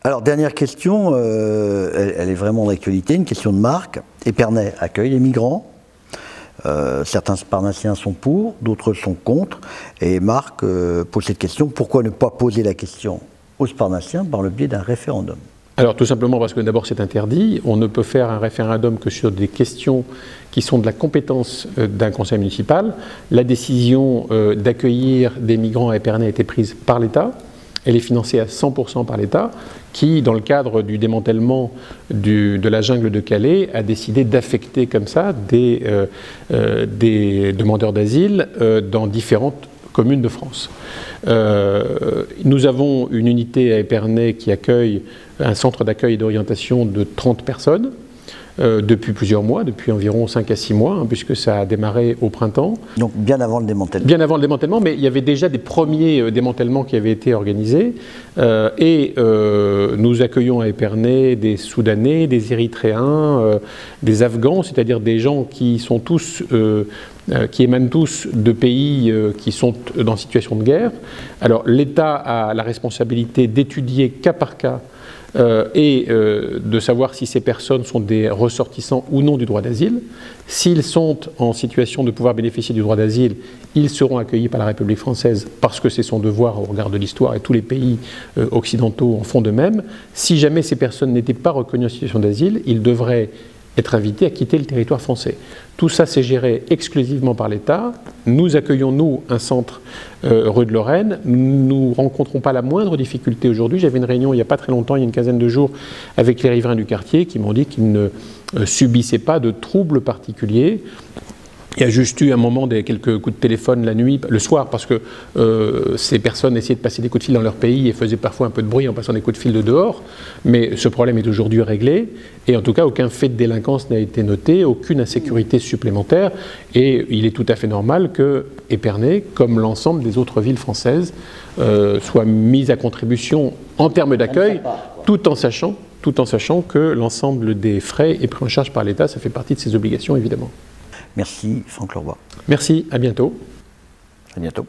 Alors, dernière question, elle est vraiment d'actualité, une question de Marc. Épernay accueille les migrants. Certains Sparnassiens sont pour, d'autres sont contre. Et Marc pose cette question, pourquoi ne pas poser la question aux Sparnassiens par le biais d'un référendum? Alors tout simplement parce que d'abord c'est interdit, on ne peut faire un référendum que sur des questions qui sont de la compétence d'un conseil municipal. La décision d'accueillir des migrants à Épernay a été prise par l'État, elle est financée à 100% par l'État, qui dans le cadre du démantèlement de la jungle de Calais a décidé d'affecter comme ça des demandeurs d'asile dans différentes communes de France. Nous avons une unité à Épernay qui accueille un centre d'accueil et d'orientation de 30 personnes depuis plusieurs mois, depuis environ 5 à 6 mois, hein, puisque ça a démarré au printemps. Donc bien avant le démantèlement. Bien avant le démantèlement, mais il y avait déjà des premiers démantèlements qui avaient été organisés. Nous accueillons à Épernay des Soudanais, des Érythréens, des Afghans, c'est-à-dire des gens qui sont tous... qui émanent tous de pays qui sont dans situation de guerre. Alors l'État a la responsabilité d'étudier cas par cas et de savoir si ces personnes sont des ressortissants ou non du droit d'asile. S'ils sont en situation de pouvoir bénéficier du droit d'asile, ils seront accueillis par la République française parce que c'est son devoir au regard de l'histoire et tous les pays occidentaux en font de même. Si jamais ces personnes n'étaient pas reconnues en situation d'asile, ils devraient être invités à quitter le territoire français. Tout ça, c'est géré exclusivement par l'État. Nous accueillons, nous, un centre rue de Lorraine. Nous ne rencontrons pas la moindre difficulté aujourd'hui. J'avais une réunion il n'y a pas très longtemps, il y a une quinzaine de jours, avec les riverains du quartier qui m'ont dit qu'ils ne subissaient pas de troubles particuliers. Il y a juste eu un moment quelques coups de téléphone la nuit, le soir, parce que ces personnes essayaient de passer des coups de fil dans leur pays et faisaient parfois un peu de bruit en passant des coups de fil de dehors. Mais ce problème est aujourd'hui réglé. Et en tout cas, aucun fait de délinquance n'a été noté, aucune insécurité supplémentaire. Et il est tout à fait normal que Épernay, comme l'ensemble des autres villes françaises, soit mise à contribution en termes d'accueil, tout en sachant que l'ensemble des frais est pris en charge par l'État. Ça fait partie de ses obligations, évidemment. Merci Franck Lorbois. Merci, à bientôt. À bientôt.